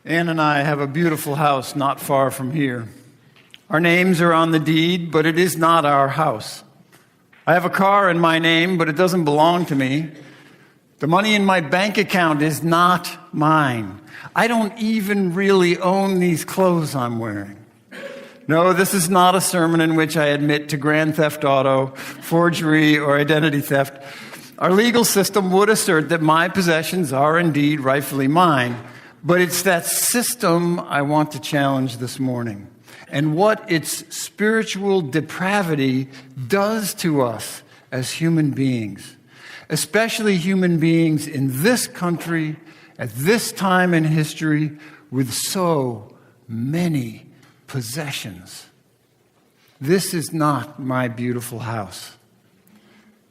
Ann and I have a beautiful house not far from here. Our names are on the deed, but it is not our house. I have a car in my name, but it doesn't belong to me. The money in my bank account is not mine. I don't even really own these clothes I'm wearing. No, this is not a sermon in which I admit to grand theft auto, forgery, or identity theft. Our legal system would assert that my possessions are indeed rightfully mine, but it's that system I want to challenge this morning, and what its spiritual depravity does to us as human beings, especially human beings in this country at this time in history with so many possessions. This is not my beautiful house.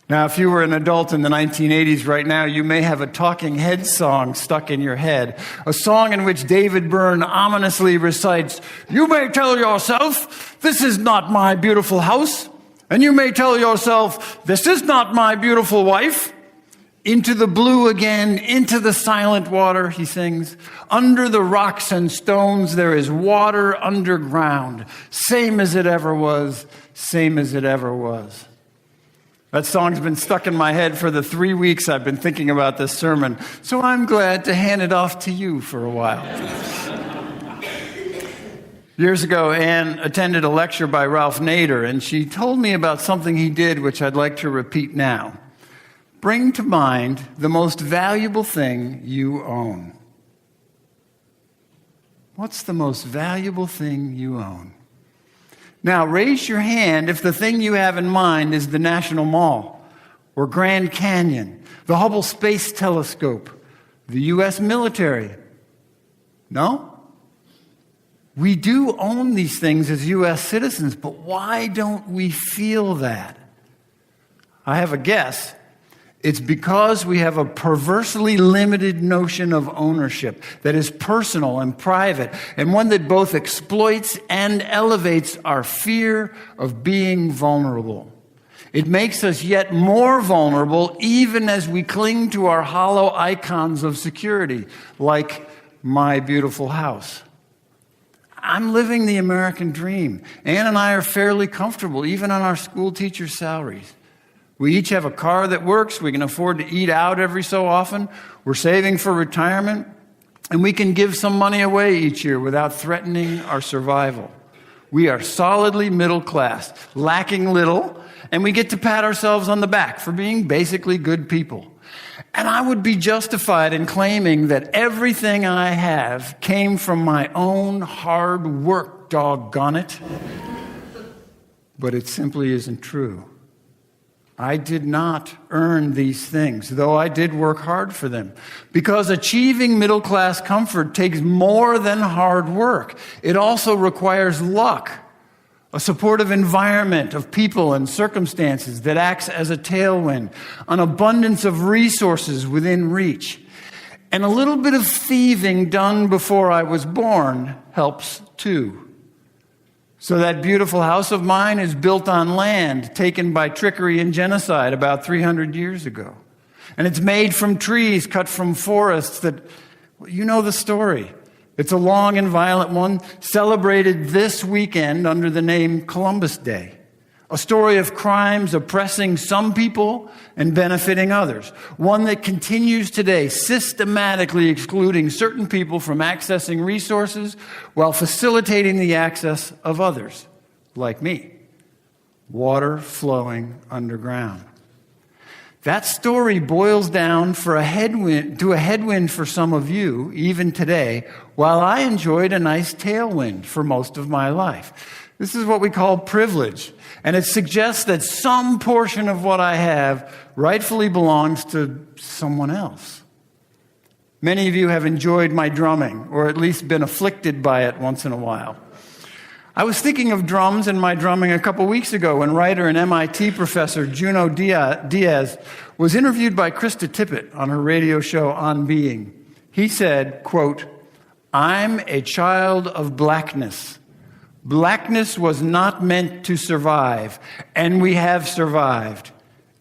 Now, if you were an adult in the 1980s right now, you may have a Talking Heads song stuck in your head, a song in which David Byrne ominously recites, "You may tell yourself, this is not my beautiful house, and you may tell yourself, this is not my beautiful wife. Into the blue again, into the silent water," he sings. "Under the rocks and stones there is water underground, same as it ever was, same as it ever was." That song's been stuck in my head for the 3 weeks I've been thinking about this sermon, so I'm glad to hand it off to you for a while. Years ago, Ann attended a lecture by Ralph Nader, and she told me about something he did which I'd like to repeat now. Bring to mind the most valuable thing you own. What's the most valuable thing you own? Now, raise your hand if the thing you have in mind is the National Mall, or Grand Canyon, the Hubble Space Telescope, the U.S. military. No? We do own these things as U.S. citizens, but why don't we feel that? I have a guess. It's because we have a perversely limited notion of ownership that is personal and private, and one that both exploits and elevates our fear of being vulnerable. It makes us yet more vulnerable even as we cling to our hollow icons of security, like my beautiful house. I'm living the American dream. Ann and I are fairly comfortable, even on our school teachers' salaries. We each have a car that works. We can afford to eat out every so often. We're saving for retirement. And we can give some money away each year without threatening our survival. We are solidly middle class, lacking little, and we get to pat ourselves on the back for being basically good people. And I would be justified in claiming that everything I have came from my own hard work, doggone it. But it simply isn't true. I did not earn these things, though I did work hard for them. Because achieving middle-class comfort takes more than hard work. It also requires luck, a supportive environment of people and circumstances that acts as a tailwind, an abundance of resources within reach. And a little bit of thieving done before I was born helps too. So that beautiful house of mine is built on land taken by trickery and genocide about 300 years ago. And it's made from trees cut from forests that, you know the story. It's a long and violent one, celebrated this weekend under the name Columbus Day. A story of crimes oppressing some people and benefiting others. One that continues today, systematically excluding certain people from accessing resources while facilitating the access of others, like me. Water flowing underground. That story boils down to a headwind for some of you, even today, while I enjoyed a nice tailwind for most of my life. This is what we call privilege. And it suggests that some portion of what I have rightfully belongs to someone else. Many of you have enjoyed my drumming, or at least been afflicted by it once in a while. I was thinking of drums and my drumming a couple weeks ago when writer and MIT professor Junot Diaz was interviewed by Krista Tippett on her radio show On Being. He said, quote, "I'm a child of blackness. Blackness was not meant to survive, and we have survived,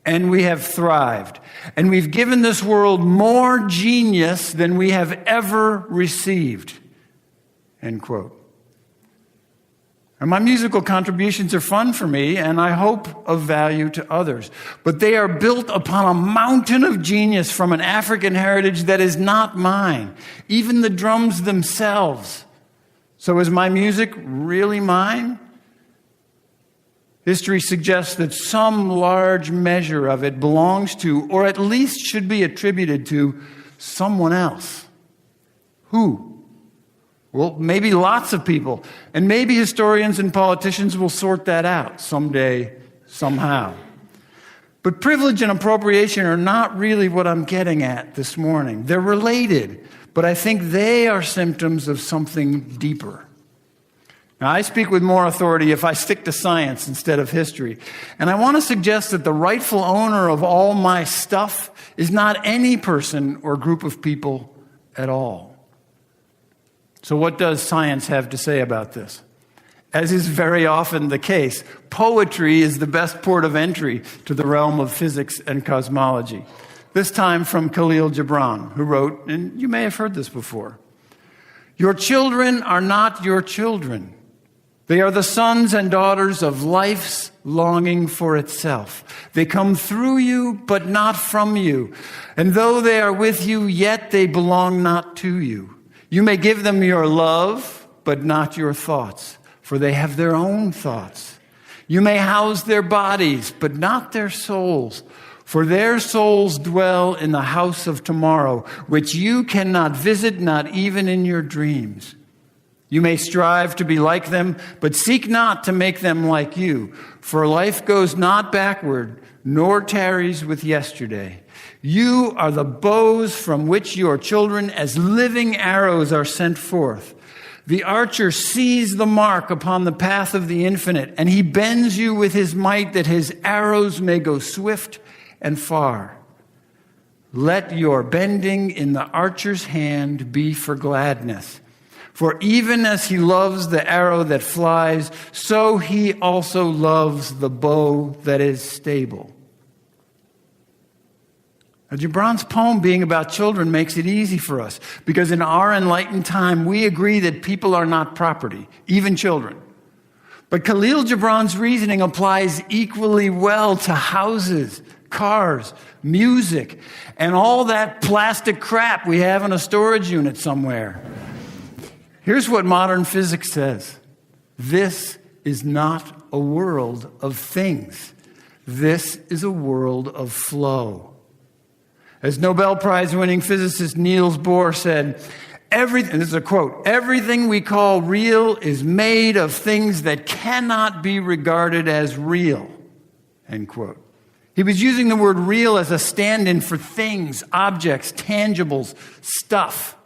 and we have thrived, and we've given this world more genius than we have ever received. end quote. And my musical contributions are fun for me, and I hope of value to others. But they are built upon a mountain of genius from an African heritage that is not mine, even the drums themselves. So is my music really mine? History suggests that some large measure of it belongs to, or at least should be attributed to, someone else. Who? Well, maybe lots of people. And maybe historians and politicians will sort that out someday, somehow. But privilege and appropriation are not really what I'm getting at this morning. They're related, but I think they are symptoms of something deeper. Now, I speak with more authority if I stick to science instead of history. And I want to suggest that the rightful owner of all my stuff is not any person or group of people at all. So what does science have to say about this? As is very often the case, poetry is the best port of entry to the realm of physics and cosmology. This time from Khalil Gibran, who wrote, and you may have heard this before, "Your children are not your children. They are the sons and daughters of life's longing for itself. They come through you, but not from you. And though they are with you, yet they belong not to you. You may give them your love, but not your thoughts, for they have their own thoughts. You may house their bodies, but not their souls, for their souls dwell in the house of tomorrow, which you cannot visit, not even in your dreams. You may strive to be like them, but seek not to make them like you, for life goes not backward, nor tarries with yesterday. You are the bows from which your children as living arrows are sent forth. The archer sees the mark upon the path of the infinite, and he bends you with his might that his arrows may go swift and far. Let your bending in the archer's hand be for gladness. For even as he loves the arrow that flies, so he also loves the bow that is stable." Now, Gibran's poem being about children makes it easy for us, because in our enlightened time, we agree that people are not property, even children. But Khalil Gibran's reasoning applies equally well to houses, cars, music, and all that plastic crap we have in a storage unit somewhere. Here's what modern physics says. This is not a world of things. This is a world of flow. As Nobel Prize-winning physicist Niels Bohr said, and this is a quote, "Everything we call real is made of things that cannot be regarded as real," end quote. He was using the word real as a stand-in for things, objects, tangibles, stuff.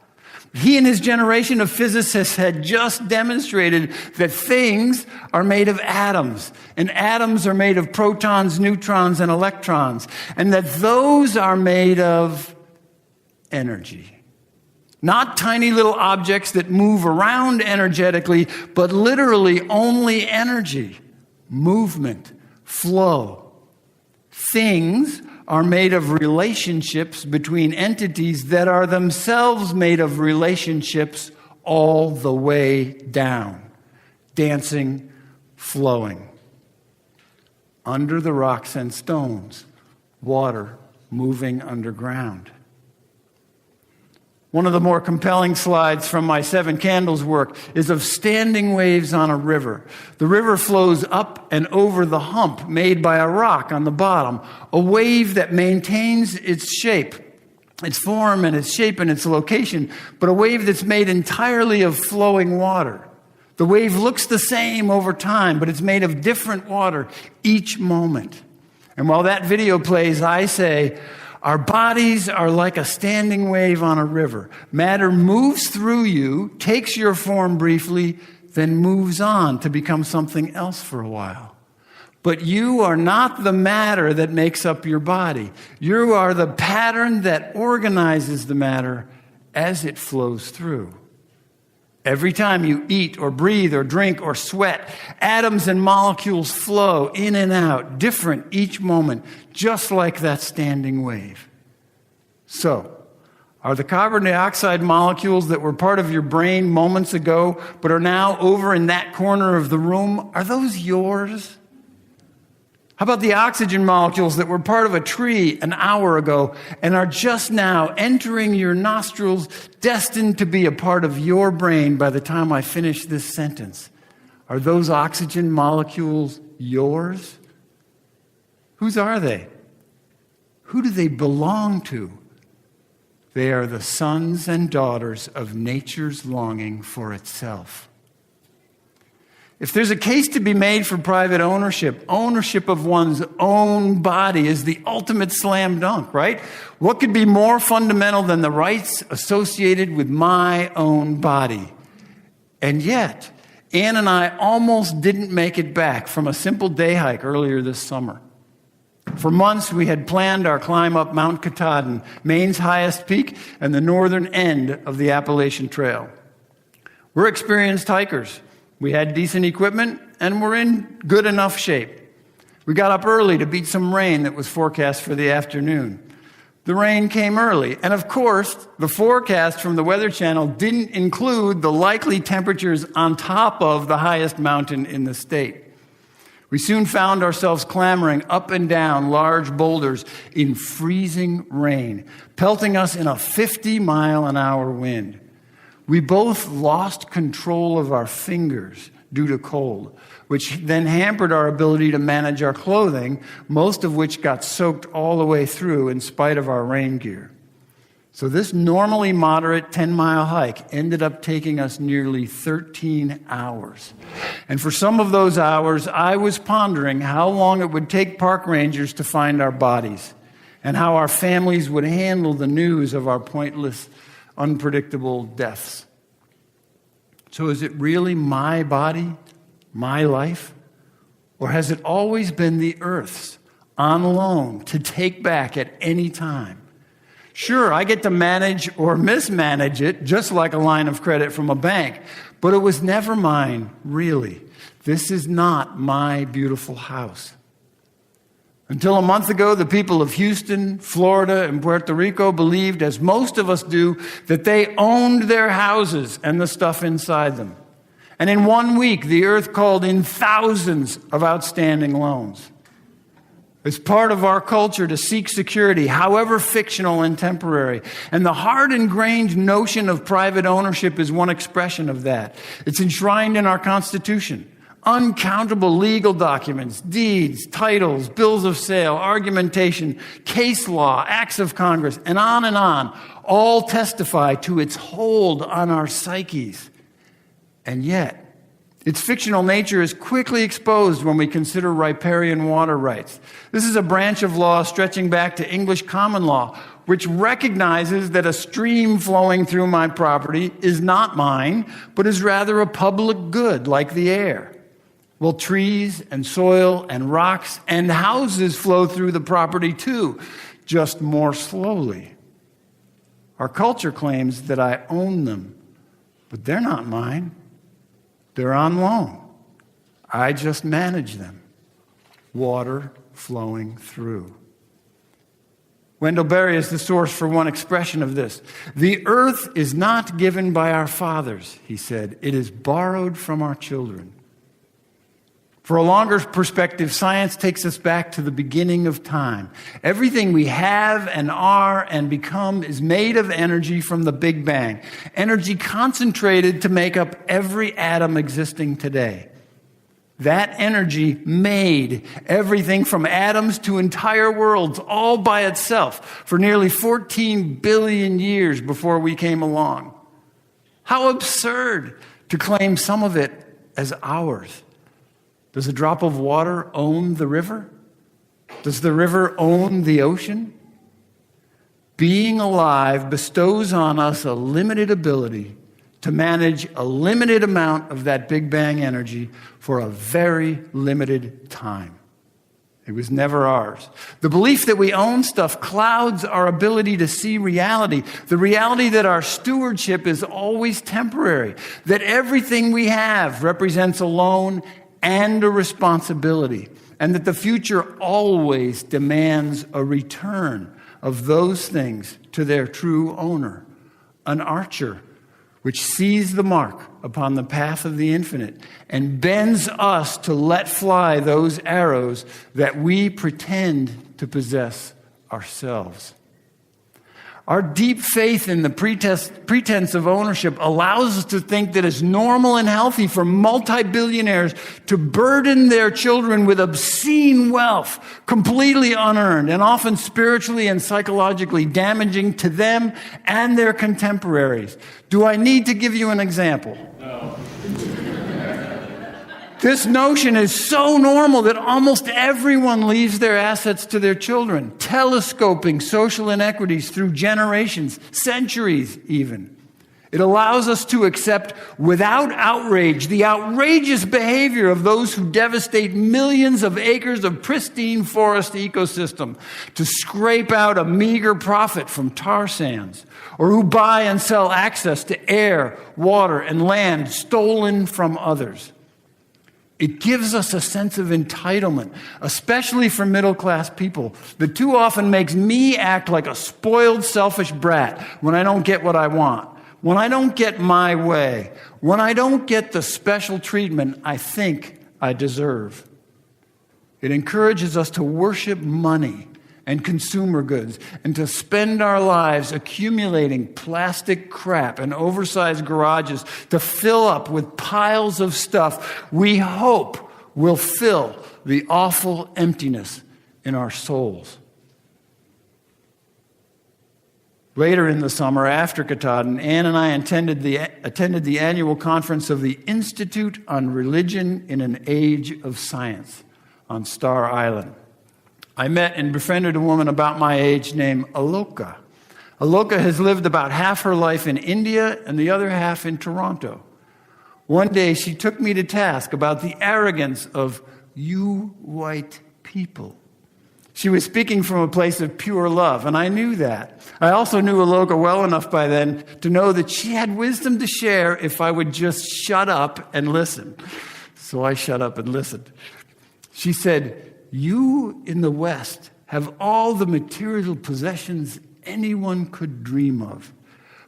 He and his generation of physicists had just demonstrated that things are made of atoms, and atoms are made of protons, neutrons, and electrons, and that those are made of energy. Not tiny little objects that move around energetically, but literally only energy, movement, flow. Things are made of relationships between entities that are themselves made of relationships all the way down, dancing, flowing. Under the rocks and stones, water moving underground. One of the more compelling slides from my Seven Candles work is of standing waves on a river. The river flows up and over the hump made by a rock on the bottom, a wave that maintains its shape, its form and its shape and its location, but a wave that's made entirely of flowing water. The wave looks the same over time, but it's made of different water each moment. And while that video plays, I say, our bodies are like a standing wave on a river. Matter moves through you, takes your form briefly, then moves on to become something else for a while. But you are not the matter that makes up your body. You are the pattern that organizes the matter as it flows through. Every time you eat or breathe or drink or sweat, atoms and molecules flow in and out, different each moment, just like that standing wave. So, Are the carbon dioxide molecules that were part of your brain moments ago but are now over in that corner of the room, are those yours? How about the oxygen molecules that were part of a tree an hour ago and are just now entering your nostrils, destined to be a part of your brain by the time I finish this sentence? Are those oxygen molecules yours? Whose are they? Who do they belong to? They are the sons and daughters of nature's longing for itself. If there's a case to be made for private ownership, ownership of one's own body is the ultimate slam dunk, right? What could be more fundamental than the rights associated with my own body? And yet, Ann and I almost didn't make it back from a simple day hike earlier this summer. For months, we had planned our climb up Mount Katahdin, Maine's highest peak and the northern end of the Appalachian Trail. We're experienced hikers. We had decent equipment, and we're in good enough shape. We got up early to beat some rain that was forecast for the afternoon. The rain came early, and of course, the forecast from the Weather Channel didn't include the likely temperatures on top of the highest mountain in the state. We soon found ourselves clambering up and down large boulders in freezing rain, pelting us in a 50-mile-an-hour wind. We both lost control of our fingers due to cold, which then hampered our ability to manage our clothing, most of which got soaked all the way through in spite of our rain gear. So this normally moderate 10-mile hike ended up taking us nearly 13 hours. And for some of those hours, I was pondering how long it would take park rangers to find our bodies and how our families would handle the news of our pointless, unpredictable deaths. So is it really my body, my life? Or has it always been the Earth's on loan to take back at any time? Sure, I get to manage or mismanage it, just like a line of credit from a bank, but it was never mine, really. This is not my beautiful house. Until a month ago, the people of Houston, Florida, and Puerto Rico believed, as most of us do, that they owned their houses and the stuff inside them. And in 1 week, the earth called in thousands of outstanding loans. It's part of our culture to seek security, however fictional and temporary. And the hard-ingrained notion of private ownership is one expression of that. It's enshrined in our Constitution. Uncountable legal documents, deeds, titles, bills of sale, argumentation, case law, acts of Congress, and on, all testify to its hold on our psyches. And yet, its fictional nature is quickly exposed when we consider riparian water rights. This is a branch of law stretching back to English common law, which recognizes that a stream flowing through my property is not mine, but is rather a public good like the air. Well, trees and soil and rocks and houses flow through the property too, just more slowly. Our culture claims that I own them, but they're not mine. They're on loan. I just manage them. Water flowing through. Wendell Berry is the source for one expression of this. The earth is not given by our fathers, he said. It is borrowed from our children. For a longer perspective, science takes us back to the beginning of time. Everything we have and are and become is made of energy from the Big Bang, energy concentrated to make up every atom existing today. That energy made everything from atoms to entire worlds all by itself for nearly 14 billion years before we came along. How absurd to claim some of it as ours. Does a drop of water own the river? Does the river own the ocean? Being alive bestows on us a limited ability to manage a limited amount of that Big Bang energy for a very limited time. It was never ours. The belief that we own stuff clouds our ability to see reality, the reality that our stewardship is always temporary, that everything we have represents a loan and a responsibility, and that the future always demands a return of those things to their true owner, an archer which sees the mark upon the path of the infinite and bends us to let fly those arrows that we pretend to possess ourselves. Our deep faith in the pretense of ownership allows us to think that it's normal and healthy for multi-billionaires to burden their children with obscene wealth, completely unearned, and often spiritually and psychologically damaging to them and their contemporaries. Do I need to give you an example? No. This notion is so normal that almost everyone leaves their assets to their children, telescoping social inequities through generations, centuries even. It allows us to accept without outrage the outrageous behavior of those who devastate millions of acres of pristine forest ecosystem to scrape out a meager profit from tar sands, or who buy and sell access to air, water, and land stolen from others. It gives us a sense of entitlement, especially for middle-class people, that too often makes me act like a spoiled, selfish brat when I don't get what I want, when I don't get my way, when I don't get the special treatment I think I deserve. It encourages us to worship money and consumer goods, and to spend our lives accumulating plastic crap and oversized garages to fill up with piles of stuff we hope will fill the awful emptiness in our souls. Later in the summer, after Katahdin, Ann and I attended the annual conference of the Institute on Religion in an Age of Science on Star Island. I met and befriended a woman about my age named Aloka. Aloka has lived about half her life in India and the other half in Toronto. One day she took me to task about the arrogance of you white people. She was speaking from a place of pure love, and I knew that. I also knew Aloka well enough by then to know that she had wisdom to share if I would just shut up and listen. So I shut up and listened. She said, "You in the West have all the material possessions anyone could dream of.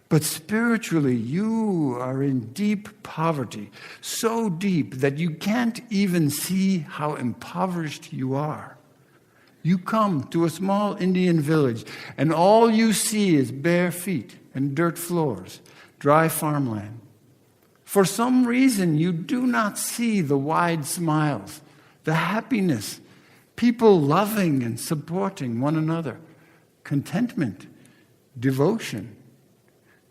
But spiritually, you are in deep poverty, so deep that you can't even see how impoverished you are. You come to a small Indian village, and all you see is bare feet and dirt floors, dry farmland. For some reason, you do not see the wide smiles, the happiness, people loving and supporting one another, contentment, devotion.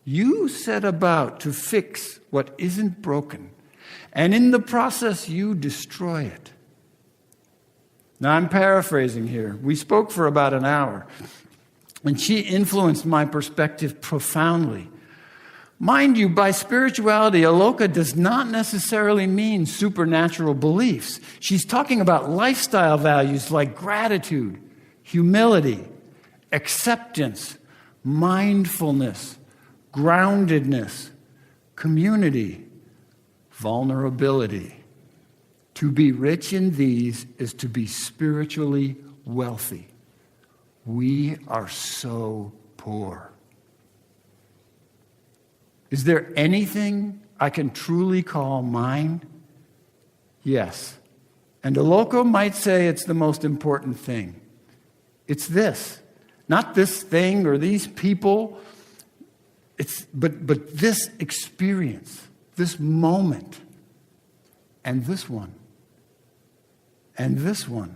You set about to fix what isn't broken, and in the process you destroy it." Now I'm paraphrasing here. We spoke for about an hour, and she influenced my perspective profoundly. Mind you, by spirituality, Aloka does not necessarily mean supernatural beliefs. She's talking about lifestyle values like gratitude, humility, acceptance, mindfulness, groundedness, community, vulnerability. To be rich in these is to be spiritually wealthy. We are so poor. Is there anything I can truly call mine? Yes. And Aloka might say it's the most important thing. It's this. Not this thing or these people. But this experience, this moment, and this one, and this one.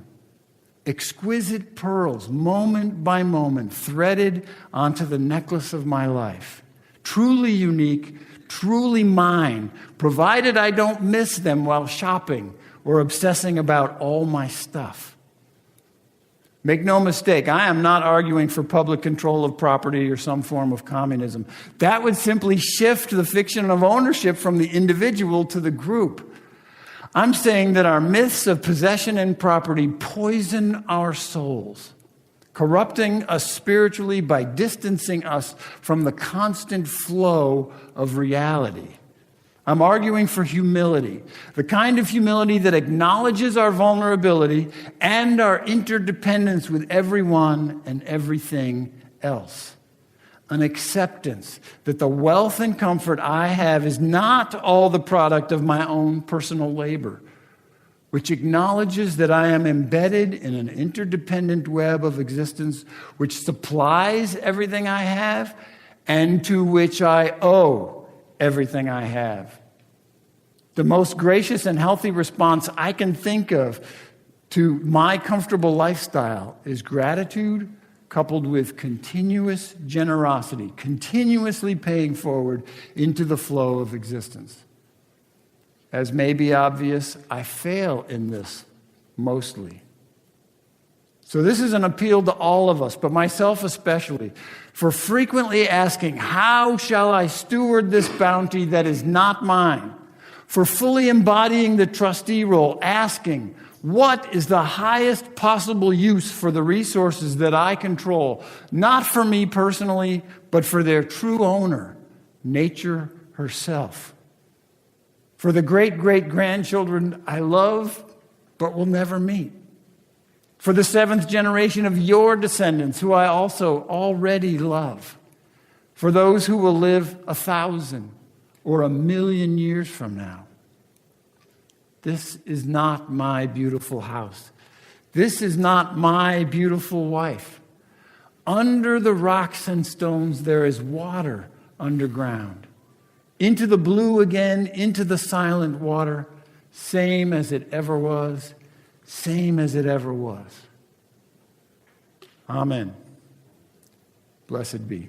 Exquisite pearls, moment by moment, threaded onto the necklace of my life. Truly unique, truly mine, provided I don't miss them while shopping or obsessing about all my stuff. Make no mistake, I am not arguing for public control of property or some form of communism. That would simply shift the fiction of ownership from the individual to the group. I'm saying that our myths of possession and property poison our souls, corrupting us spiritually by distancing us from the constant flow of reality. I'm arguing for humility, the kind of humility that acknowledges our vulnerability and our interdependence with everyone and everything else. An acceptance that the wealth and comfort I have is not all the product of my own personal labor, which acknowledges that I am embedded in an interdependent web of existence which supplies everything I have and to which I owe everything I have. The most gracious and healthy response I can think of to my comfortable lifestyle is gratitude coupled with continuous generosity, continuously paying forward into the flow of existence. As may be obvious, I fail in this mostly. So this is an appeal to all of us, but myself especially, for frequently asking, how shall I steward this bounty that is not mine? For fully embodying the trustee role, asking, what is the highest possible use for the resources that I control, not for me personally, but for their true owner, nature herself? For the great-great-grandchildren I love but will never meet. For the 7th generation of your descendants, who I also already love. For those who will live 1,000 or 1,000,000 years from now. This is not my beautiful house. This is not my beautiful wife. Under the rocks and stones there is water underground. Into the blue again, into the silent water, same as it ever was, same as it ever was. Amen. Blessed be.